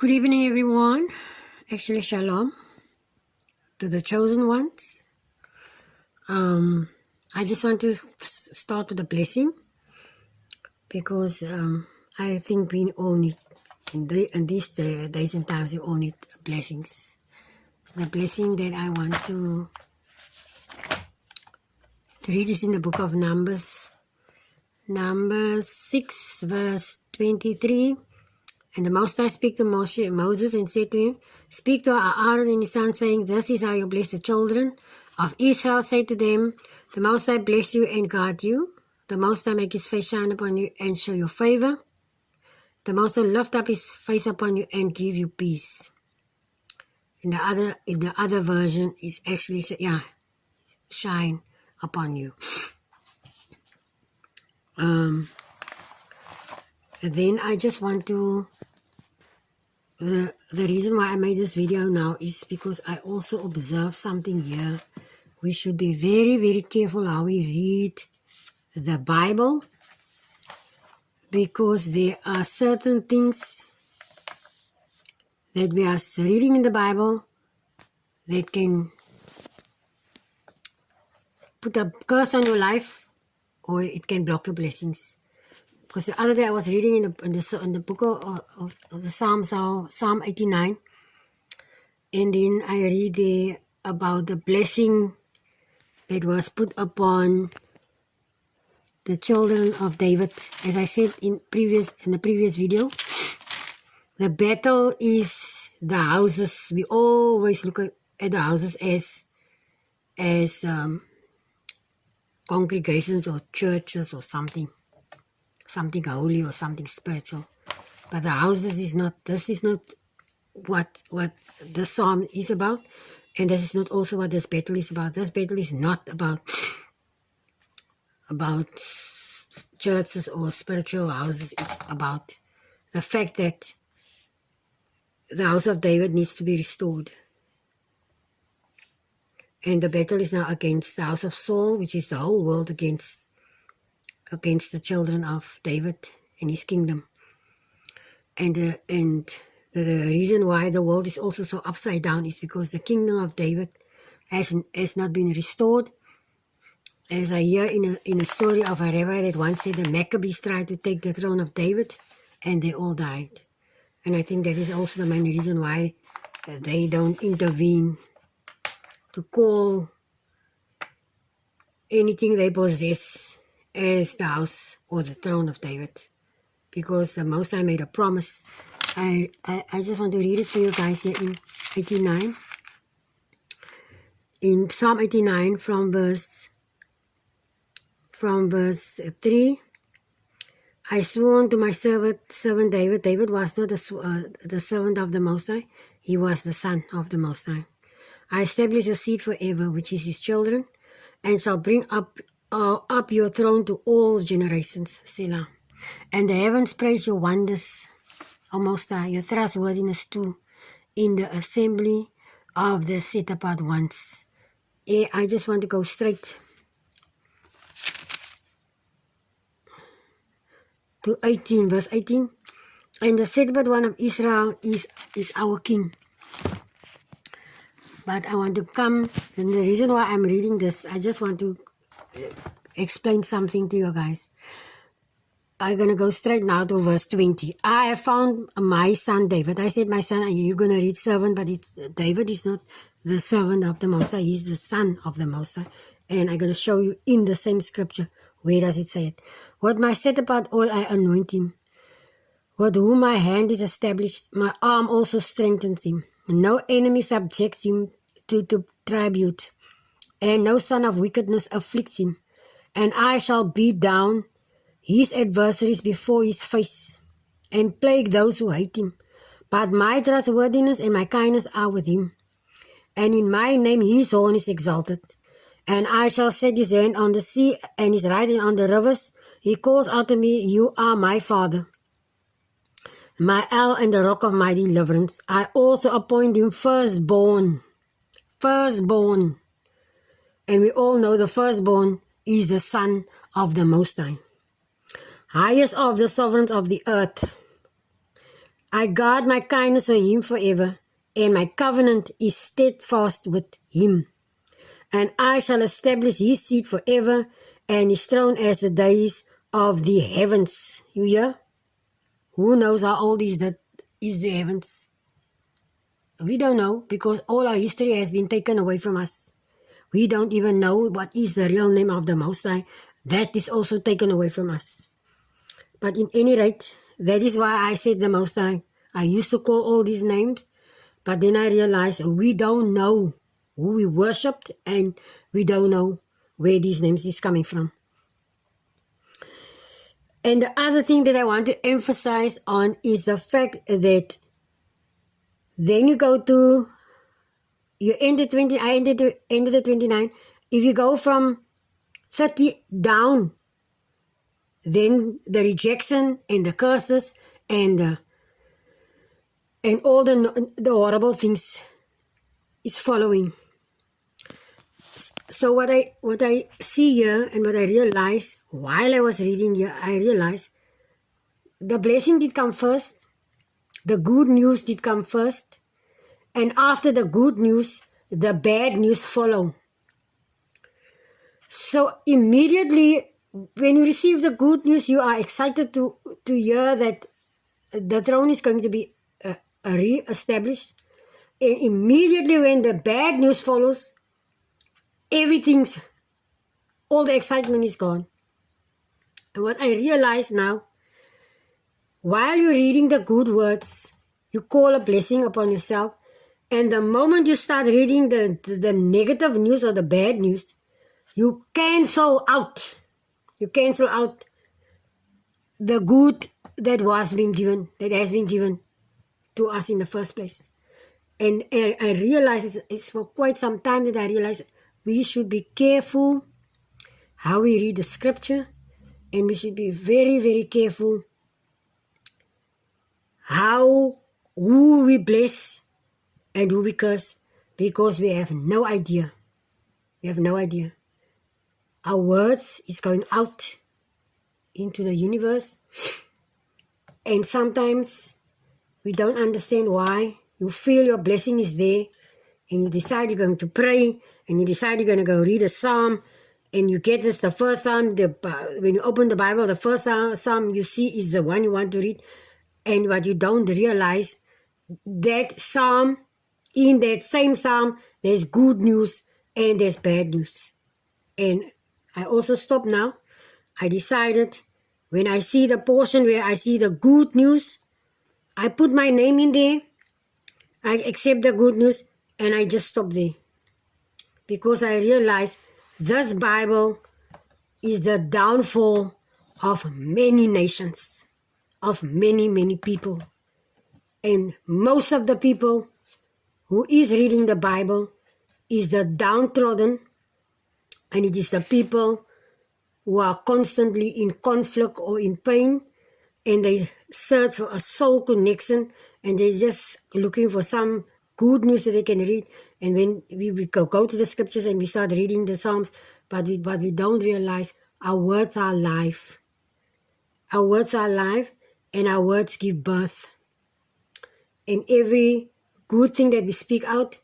Good evening, everyone. Actually, shalom to the chosen ones. I just want to start with a blessing because I think we all need, in these days and times, we all need blessings. The blessing that I want to read is in the book of Numbers. Numbers 6, verse 23. And the Most High spake to Moses and said to him, Speak to Aaron and his son, saying, This is how you bless the children of Israel. Say to them, The Most High bless you and guard you. The Most High make his face shine upon you and show you favor. The Most High lift up his face upon you and give you peace. In the other version is actually, shine upon you. Then I just want to, the reason why I made this video now is because I also observed something here. We should be very, very careful how we read the Bible, because there are certain things that we are reading in the Bible that can put a curse on your life, or it can block your blessings. Because the other day I was reading in the book of the Psalms, Psalm 89, and then I read there about the blessing that was put upon the children of David. As I said in the previous video, the battle is the houses. We always look at the houses as congregations or churches or something holy or something spiritual. But the houses is not. This is not what the psalm is about, and this is not also what this battle is about. This battle is not about churches or spiritual houses. It's about the fact that the house of David needs to be restored. And the battle is now against the house of Saul, which is the whole world against the children of David and his kingdom. And the reason why the world is also so upside down is because the kingdom of David has not been restored. As I hear in a story of a rabbi that once said the Maccabees tried to take the throne of David and they all died. And I think that is also the main reason why they don't intervene to call anything they possess as the house or the throne of David. Because the Most High made a promise. I just want to read it for you guys here in 89. In Psalm 89 from verse 3, I swore to my servant David. David was not the servant of the Most High. He was the son of the Most High. I establish your seed forever, which is his children, and shall bring up your throne to all generations, Selah. And the heavens praise your wonders, O Most High, your trustworthiness too, in the assembly of the set-apart ones. I just want to go straight to 18, verse 18. And the set-apart one of Israel is our king. But I want to come, and the reason why I'm reading this, I just want to explain something to you guys. I'm going to go straight now to verse 20. I have found my son David. I said my son, you're going to read servant, but David is not the servant of the Most High. He's the son of the Most High. And I'm going to show you in the same scripture. Where does it say it? With my set apart all I anoint him. With whom my hand is established, my arm also strengthens him. No enemy subjects him to tribute, and no son of wickedness afflicts him. And I shall beat down his adversaries before his face, and plague those who hate him. But my trustworthiness and my kindness are with him, and in my name his horn is exalted. And I shall set his hand on the sea, and his right hand on the rivers. He calls out to me, You are my Father, my El, and the rock of my deliverance. I also appoint him firstborn. Firstborn. And we all know the firstborn is the Son of the Most High. Highest of the sovereigns of the earth. I guard my kindness on him forever, and my covenant is steadfast with him. And I shall establish his seed forever, and his throne as the days of the heavens. You hear? Who knows how old is the heavens? We don't know, because all our history has been taken away from us. We don't even know what is the real name of the Most High. That is also taken away from us. But in any rate, that is why I said the Most High. I used to call all these names, but then I realized we don't know who we worshipped, and we don't know where these names is coming from. And the other thing that I want to emphasize on is the fact that then you go to, you ended 20, I ended at 29. If you go from 30 down, then the rejection and the curses and all the horrible things is following. So what I see here and what I realized while I was reading here, I realized the blessing did come first, the good news did come first, and after the good news, the bad news follow. So immediately when you receive the good news, you are excited to hear that the throne is going to be re-established. And immediately when the bad news follows, all the excitement is gone. And what I realize now, while you're reading the good words, you call a blessing upon yourself. And the moment you start reading the negative news or the bad news, you cancel out the good that has been given to us in the first place. And I realize it's for quite some time that I realize we should be careful how we read the scripture, and we should be very, very careful who we bless and who we curse, because we have no idea. Our words is going out into the universe, and sometimes we don't understand why. You feel your blessing is there, and you decide you're going to pray, and you decide you're going to go read a psalm, and you get this, the first psalm, when you open the Bible, the first psalm you see is the one you want to read, and what you don't realize, that psalm, in that same psalm, there's good news and there's bad news. And I also stopped now. I decided when I see the portion where I see the good news, I put my name in there, I accept the good news, and I just stop there. Because I realize this Bible is the downfall of many nations, of many, many people. And most of the people who is reading the Bible is the downtrodden, and it is the people who are constantly in conflict or in pain, and they search for a soul connection, and they're just looking for some good news that they can read. And when we go to the scriptures and we start reading the Psalms, but we don't realize our words are life. Our words are life, and our words give birth. And every good thing that we speak out,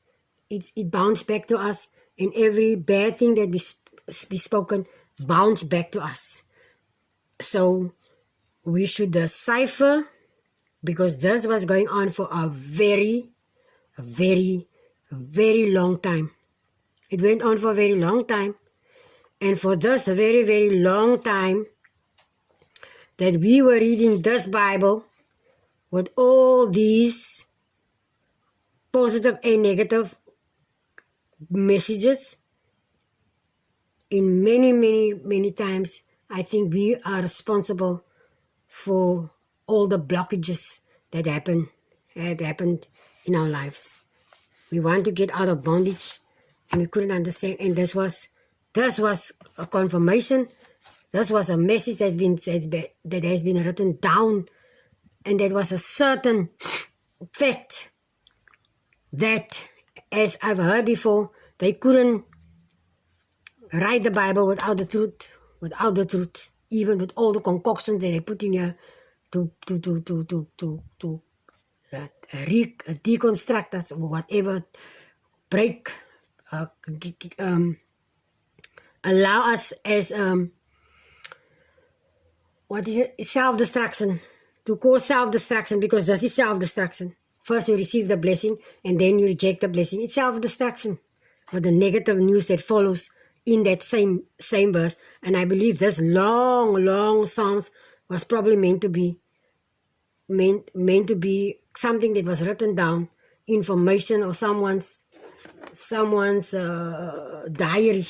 it bounces back to us. And every bad thing that be spoken bounce back to us. So we should decipher, because this was going on for a very, very, very long time. It went on for a very long time. And for this very, very long time that we were reading this Bible with all these positive and negative messages, in many, many, many times, I think we are responsible for all the blockages that had happened in our lives. We want to get out of bondage, and we couldn't understand. And this was a confirmation. This was a message that has been written down, and that was a certain fact that, as I've heard before, they couldn't write the Bible without the truth, even with all the concoctions that they put in here to deconstruct us or whatever, break, allow us as what is it? Self-destruction. To cause self-destruction, because this is self-destruction. First you receive the blessing and then you reject the blessing. It's self-destruction. Or the negative news that follows in that same verse. And I believe this long Psalms was probably meant to be something that was written down, information or someone's diary,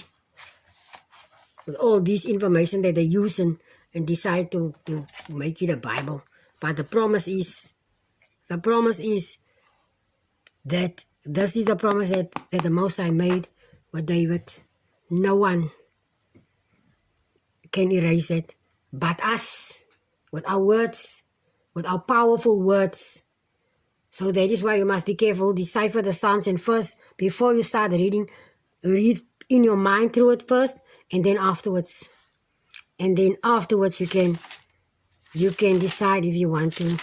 with all this information that they use and decide to make it a Bible. But the promise is that this is the promise that the Most High made with David. No one can erase it but us, with our words, with our powerful words. So that is why you must be careful. Decipher the Psalms, and first, before you start reading, read in your mind through it first, and then afterwards you can decide if you want to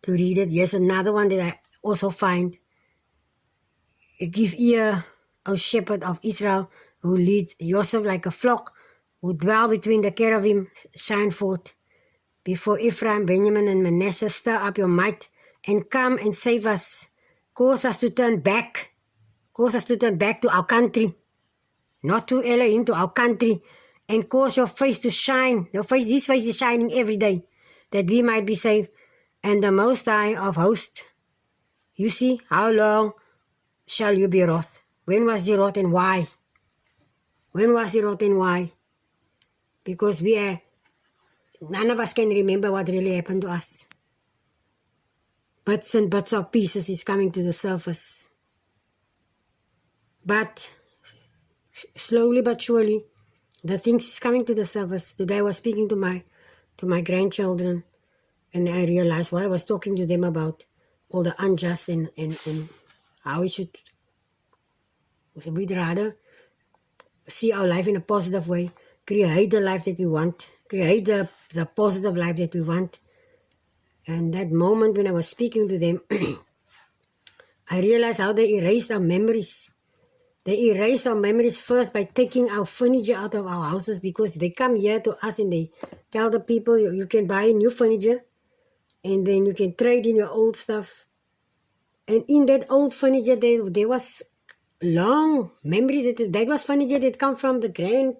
read it. Yes, another one that I also find: give ear, O shepherd of Israel, who leads yourself like a flock, who dwell between the cherubim, shine forth before Ephraim, Benjamin, and Manasseh. Stir up your might and come and save us. Cause us to turn back. Cause us to turn back to our country, not to Elohim, to our country, and cause your face to shine. His face is shining every day, that we might be saved. And the Most High of hosts, you see, how long shall you be wroth? When was he wroth and why? When was he wroth and why? Because none of us can remember what really happened to us. Bits and bits of pieces is coming to the surface. But slowly but surely, the things is coming to the surface. Today I was speaking to my grandchildren, and I realized what I was talking to them about, all the unjust and how we'd rather see our life in a positive way, create the life that we want, create the positive life that we want. And that moment when I was speaking to them, I realized how they erased our memories. They erase our memories first by taking our furniture out of our houses, because they come here to us and they tell the people, you can buy new furniture and then you can trade in your old stuff. And in that old furniture, there was long memories. That was furniture that come from the great,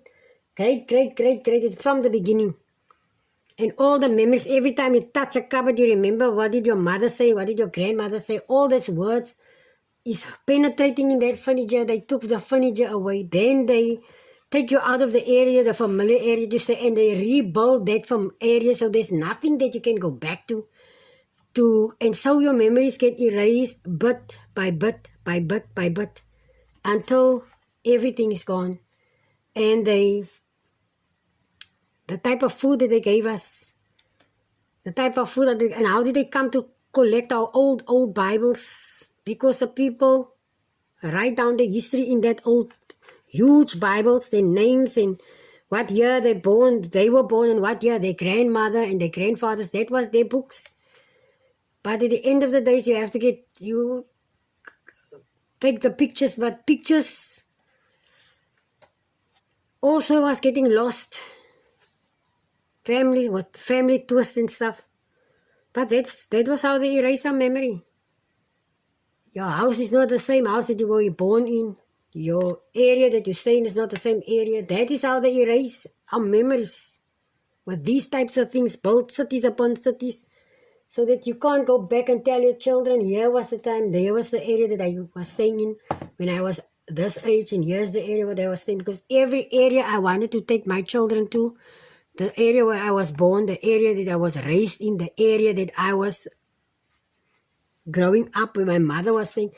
it's from the beginning. And all the memories, every time you touch a cupboard, you remember what did your mother say, what did your grandmother say. All those words is penetrating in that furniture. They took the furniture away. Then they take you out of the area, the familiar area to stay, and they rebuild that from area, so there's nothing that you can go back to. And so your memories get erased bit by bit, until everything is gone. And the type of food that they gave us, and how did they come to collect our old Bibles? Because the people write down the history in that old huge Bibles, their names and what year they were born, and what year their grandmother and their grandfathers, that was their books. But at the end of the day, you take the pictures, but pictures also was getting lost. Family twist and stuff. But that was how they erase our memory. Your house is not the same house that you were born in. Your area that you stay in is not the same area. That is how they erase our memories. With these types of things, build cities upon cities, so that you can't go back and tell your children, here was the time, there was the area that I was staying in when I was this age, and here's the area where I was staying. Because every area I wanted to take my children to, the area where I was born, the area that I was raised in, the area that I was growing up, where my mother was staying,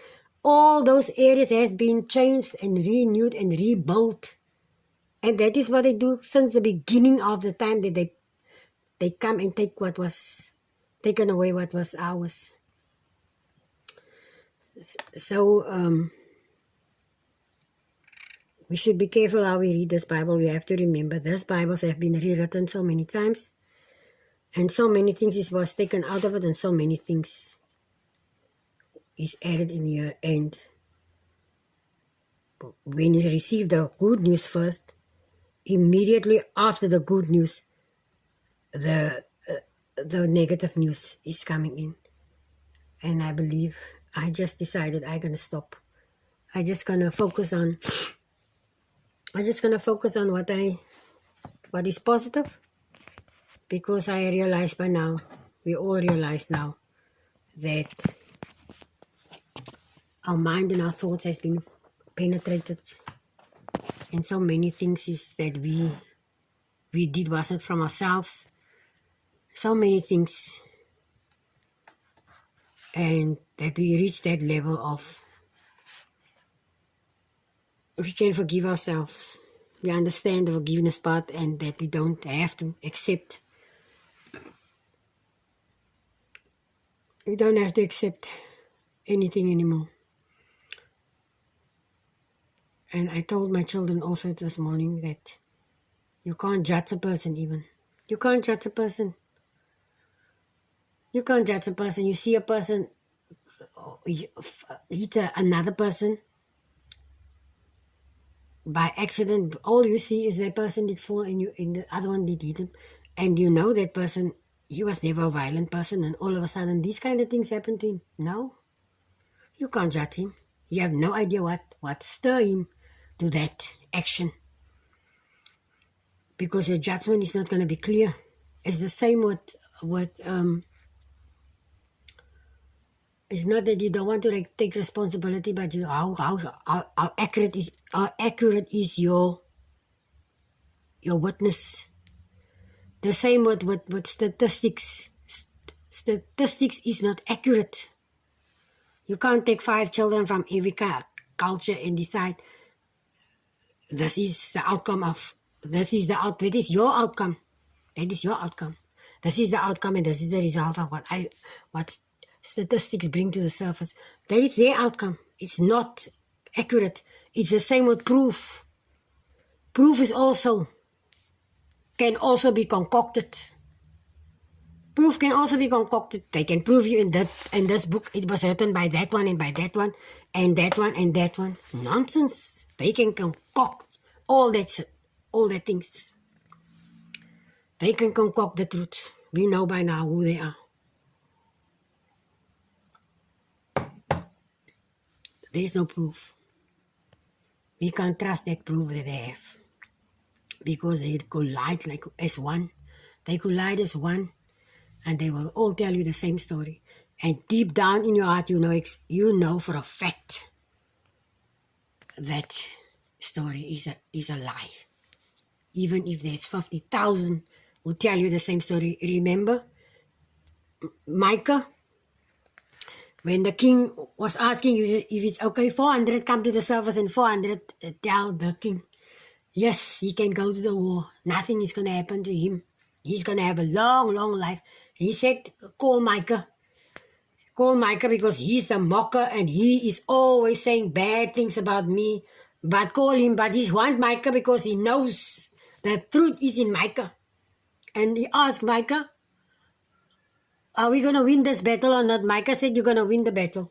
all those areas has been changed and renewed and rebuilt. And that is what they do since the beginning of the time, that they come and take what was taken away, what was ours. So we should be careful how we read this Bible. We have to remember, these Bibles have been rewritten so many times. And so many things was taken out of it, and so many things is added in here. And when you receive the good news first, immediately after the good news, the negative news is coming in. And I believe I just decided I'm gonna stop. I'm just gonna focus on what is positive, because I realize by now, we all realize now, that our mind and our thoughts has been penetrated, and so many things is that we did wasn't from ourselves. So many things, and that we reach that level of we can forgive ourselves. We understand the forgiveness part, and that we don't have to accept. We don't have to accept anything anymore. And I told my children also this morning that you can't judge a person even. You can't judge a person. You can't judge a person. You see a person hit another person by accident. All you see is that person did fall and the other one did hit him. And you know that person, he was never a violent person, and all of a sudden these kind of things happen to him. No. You can't judge him. You have no idea what stirred him to that action. Because your judgment is not going to be clear. It's the same with it's not that you don't want to take responsibility, but you how accurate is your witness. The same with statistics. Statistics is not accurate. You can't take 5 children from every culture and decide this is the outcome of that is your outcome. That is your outcome. This is the outcome, and this is the result of what statistics bring to the surface. That is their outcome. It's not accurate. It's the same with proof. Proof can also be concocted. Proof can also be concocted. They can prove you in this book it was written by that one and by that one and that one and that one. Nonsense. They can concoct all that things. They can concoct the truth. We know by now who they are. There is no proof. We can't trust that proof that they have, because they collide as one. They collide as one, and they will all tell you the same story. And deep down in your heart, you know for a fact that story is a lie. Even if there's 50,000 who tell you the same story. Remember Micah? When the king was asking if it's okay, 400 come to the surface and 400 tell the king, yes, he can go to the war. Nothing is going to happen to him. He's going to have a long, long life. He said, call Micah. Call Micah, because he's the mocker and he is always saying bad things about me. But call him. But he wants Micah because he knows the truth is in Micah. And he asked Micah, are we going to win this battle or not? Micah said, you're going to win the battle.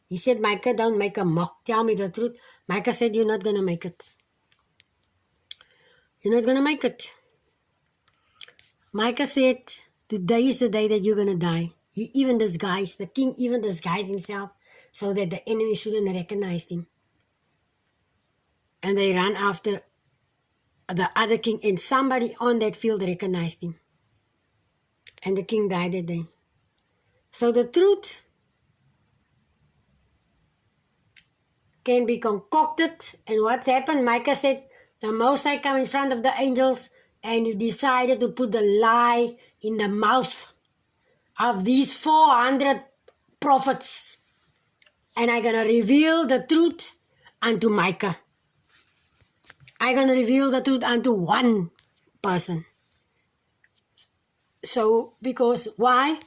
He said, Micah, don't make a mock. Tell me the truth. Micah said, you're not going to make it. You're not going to make it. Micah said, today is the day that you're going to die. He even disguised, the king even disguised himself so that the enemy shouldn't recognize him. And they ran after the other king, and somebody on that field recognized him. And the king died that day. So the truth can be concocted. And what's happened? Micah said, the Most High come in front of the angels, and he decided to put the lie in the mouth of these 400 prophets. And I'm going to reveal the truth unto Micah. I'm going to reveal the truth unto one person. So, because why?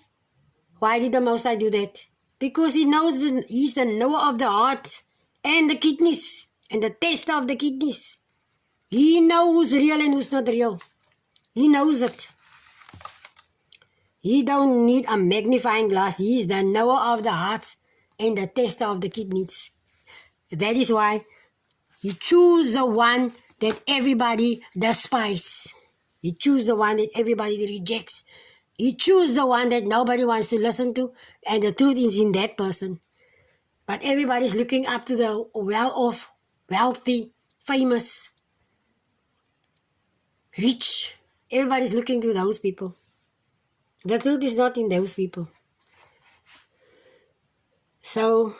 Why did the Most High do that? Because he knows that he's the knower of the heart and the kidneys and the tester of the kidneys. He knows who's real and who's not real. He knows it. He don't need a magnifying glass. He is the knower of the hearts and the tester of the kidneys. That is why you choose the one that everybody despises. You choose the one that everybody rejects. You choose the one that nobody wants to listen to, and the truth is in that person. But everybody's looking up to the well-off, wealthy, famous, rich. Everybody's looking to those people. The truth is not in those people. So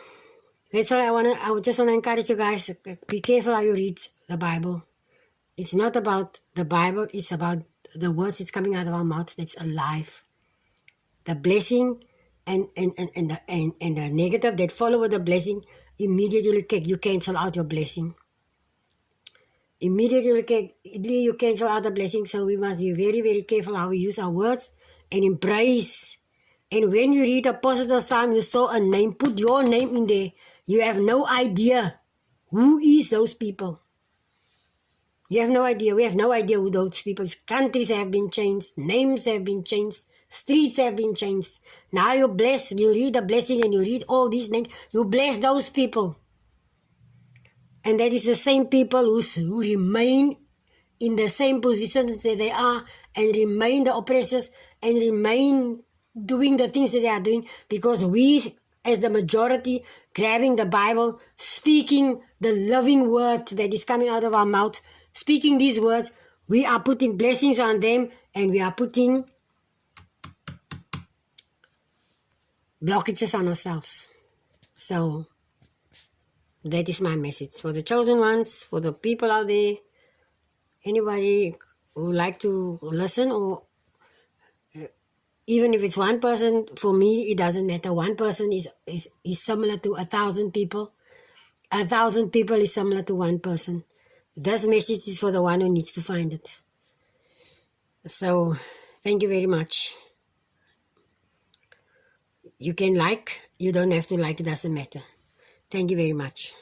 that's what I just want to encourage you guys. Be careful how you read the Bible. It's not about the Bible. It's about the words that's coming out of our mouths that's alive. The blessing and the negative that follow with the blessing, immediately you cancel out your blessing. Immediately you cancel out the blessing. So we must be very, very careful how we use our words and embrace. And when you read a positive psalm, you saw a name, put your name in there. You have no idea who is those people. You have no idea. We have no idea who those people is. Countries have been changed. Names have been changed. Streets have been changed. Now you bless, you read the blessing and you read all these names. You bless those people. And that is the same people who remain in the same positions that they are and remain the oppressors and remain doing the things that they are doing, because we, as the majority, grabbing the Bible, speaking the loving word that is coming out of our mouth, speaking these words, we are putting blessings on them and we are putting blockages on ourselves. So that is my message for the chosen ones, for the people out there, anybody who like to listen, or even if it's one person, for me it doesn't matter. One person is similar to 1,000 people. 1,000 people is similar to one person. This message is for the one who needs to find it. So thank you very much. You can like, you don't have to like, it doesn't matter. Thank you very much.